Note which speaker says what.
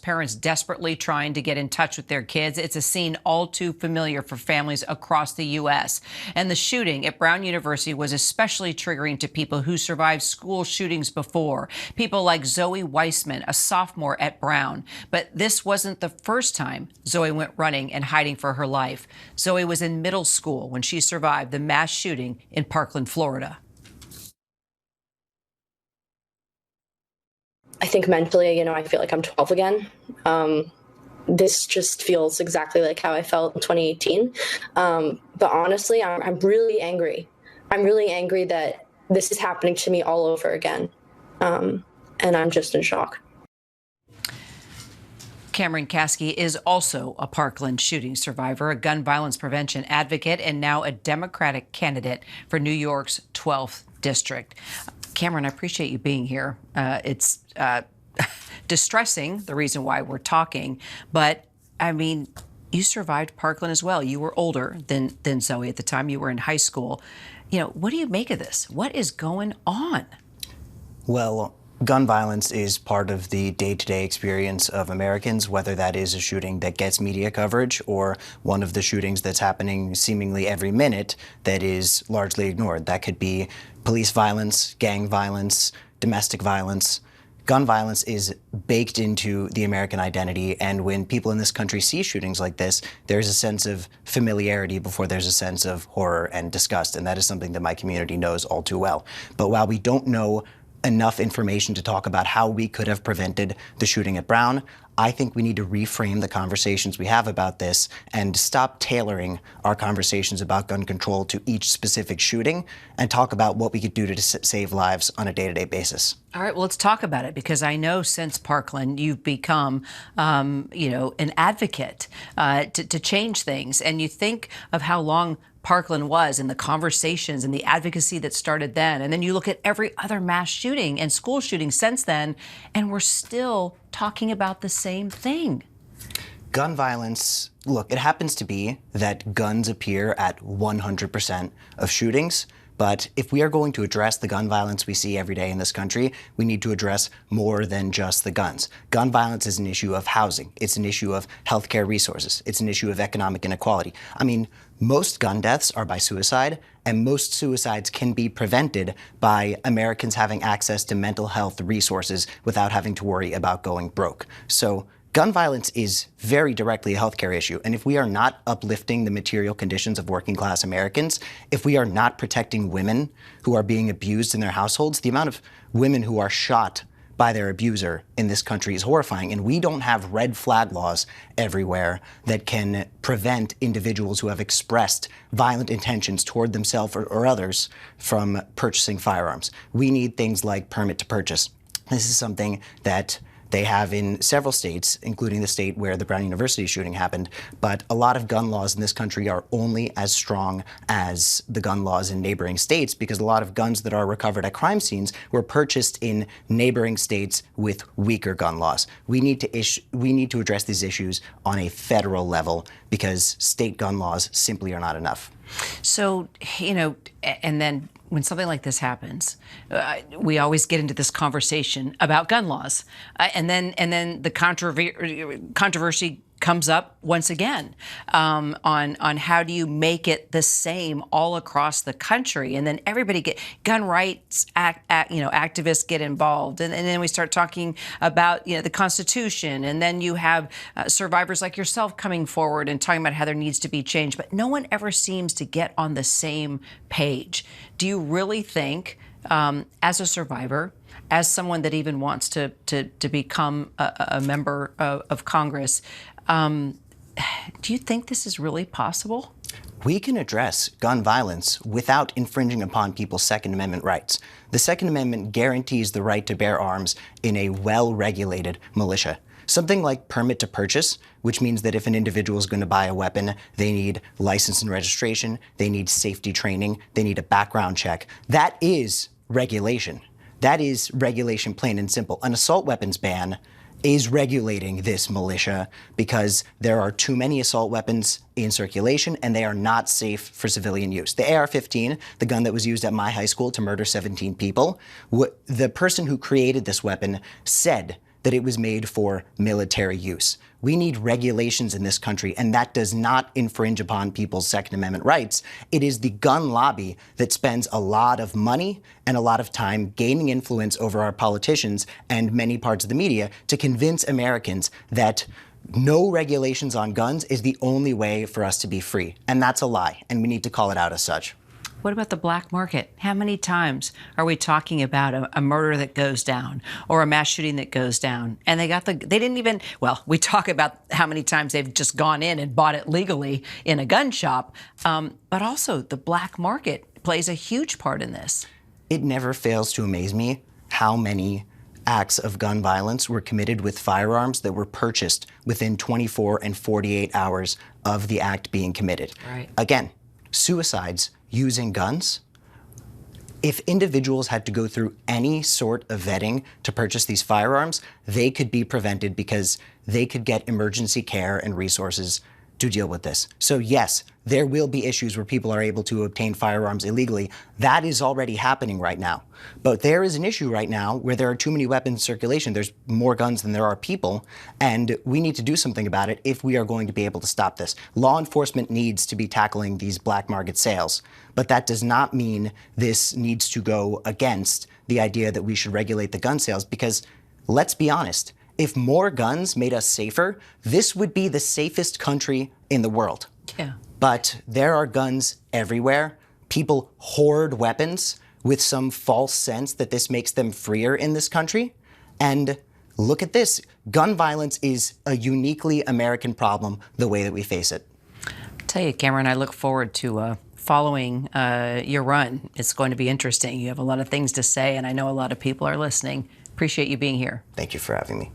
Speaker 1: Parents desperately trying to get in touch with their kids. It's a scene all too familiar for families across the U.S. And the shooting at Brown University was especially triggering to people who survived school shootings before. People like Zoe Weissman, a sophomore at Brown. But this wasn't the first time Zoe went running and hiding for her life. Zoe was in middle school when she survived the mass shooting in Parkland, Florida.
Speaker 2: I think mentally, I feel like I'm 12 again. This just feels exactly like how I felt in 2018. But honestly, I'm really angry. I'm really angry that this is happening to me all over again. And I'm just in shock.
Speaker 1: Cameron Kasky is also a Parkland shooting survivor, a gun violence prevention advocate, and now a Democratic candidate for New York's 12th district. Cameron, I appreciate you being here. It's distressing, the reason why we're talking, but I mean, you survived Parkland as well. You were older than Zoe at the time. You were in high school. What do you make of this? What is going on?
Speaker 3: Well, gun violence is part of the day-to-day experience of Americans, whether that is a shooting that gets media coverage or one of the shootings that's happening seemingly every minute that is largely ignored. That could be police violence, gang violence, domestic violence. Gun violence is baked into the American identity, and when people in this country see shootings like this, there's a sense of familiarity before there's a sense of horror and disgust, and that is something that my community knows all too well. But while we don't know enough information to talk about how we could have prevented the shooting at Brown, I think we need to reframe the conversations we have about this and stop tailoring our conversations about gun control to each specific shooting and talk about what we could do to save lives on a day-to-day basis.
Speaker 1: All right, well, let's talk about it, because I know since Parkland, you've become, an advocate to change things. And you think of how long Parkland was and the conversations and the advocacy that started then. And then you look at every other mass shooting and school shooting since then, and we're still talking about the same thing.
Speaker 3: Gun violence, look, it happens to be that guns appear at 100% of shootings. But if we are going to address the gun violence we see every day in this country, we need to address more than just the guns. Gun violence is an issue of housing. It's an issue of healthcare resources. It's an issue of economic inequality. I mean, most gun deaths are by suicide, and most suicides can be prevented by Americans having access to mental health resources without having to worry about going broke. So gun violence is very directly a healthcare issue, and if we are not uplifting the material conditions of working class Americans, if we are not protecting women who are being abused in their households, the amount of women who are shot by their abuser in this country is horrifying, and we don't have red flag laws everywhere that can prevent individuals who have expressed violent intentions toward themselves or others from purchasing firearms. We need things like permit to purchase. This is something that they have in several states, including the state where the Brown University shooting happened. But a lot of gun laws in this country are only as strong as the gun laws in neighboring states, because a lot of guns that are recovered at crime scenes were purchased in neighboring states with weaker gun laws. We need to address these issues on a federal level, because state gun laws simply are not enough.
Speaker 1: So, and then when something like this happens, we always get into this conversation about gun laws, and then the controversy comes up once again on how do you make it the same all across the country, and then everybody gun rights activists get involved, and then we start talking about the Constitution, and then you have survivors like yourself coming forward and talking about how there needs to be change, but no one ever seems to get on the same page. Do you really think, as a survivor, as someone that even wants to become a member of Congress, do you think this is really possible?
Speaker 3: We can address gun violence without infringing upon people's Second Amendment rights. The Second Amendment guarantees the right to bear arms in a well-regulated militia. Something like permit to purchase, which means that if an individual is going to buy a weapon, they need license and registration, they need safety training, they need a background check. That is regulation. That is regulation, plain and simple. An assault weapons ban is regulating this militia, because there are too many assault weapons in circulation and they are not safe for civilian use. The AR-15, the gun that was used at my high school to murder 17 people, the person who created this weapon said that it was made for military use. We need regulations in this country, and that does not infringe upon people's Second Amendment rights. It is the gun lobby that spends a lot of money and a lot of time gaining influence over our politicians and many parts of the media to convince Americans that no regulations on guns is the only way for us to be free. And that's a lie, and we need to call it out as such.
Speaker 1: What about the black market? How many times are we talking about a murder that goes down or a mass shooting that goes down? And they didn't even, well, we talk about how many times they've just gone in and bought it legally in a gun shop. But also the black market plays a huge part in this.
Speaker 3: It never fails to amaze me how many acts of gun violence were committed with firearms that were purchased within 24 and 48 hours of the act being committed.
Speaker 1: Right.
Speaker 3: Again, suicides using guns. If individuals had to go through any sort of vetting to purchase these firearms, they could be prevented because they could get emergency care and resources to deal with this. So yes, there will be issues where people are able to obtain firearms illegally. That is already happening right now. But there is an issue right now where there are too many weapons in circulation. There's more guns than there are people, and we need to do something about it if we are going to be able to stop this. Law enforcement needs to be tackling these black market sales, but that does not mean this needs to go against the idea that we should regulate the gun sales, because let's be honest, if more guns made us safer, this would be the safest country in the world.
Speaker 1: Yeah.
Speaker 3: But there are guns everywhere. People hoard weapons with some false sense that this makes them freer in this country. And look at this. Gun violence is a uniquely American problem the way that we face it.
Speaker 1: I'll tell you, Cameron, I look forward to following your run. It's going to be interesting. You have a lot of things to say, and I know a lot of people are listening. Appreciate you being here.
Speaker 3: Thank you for having me.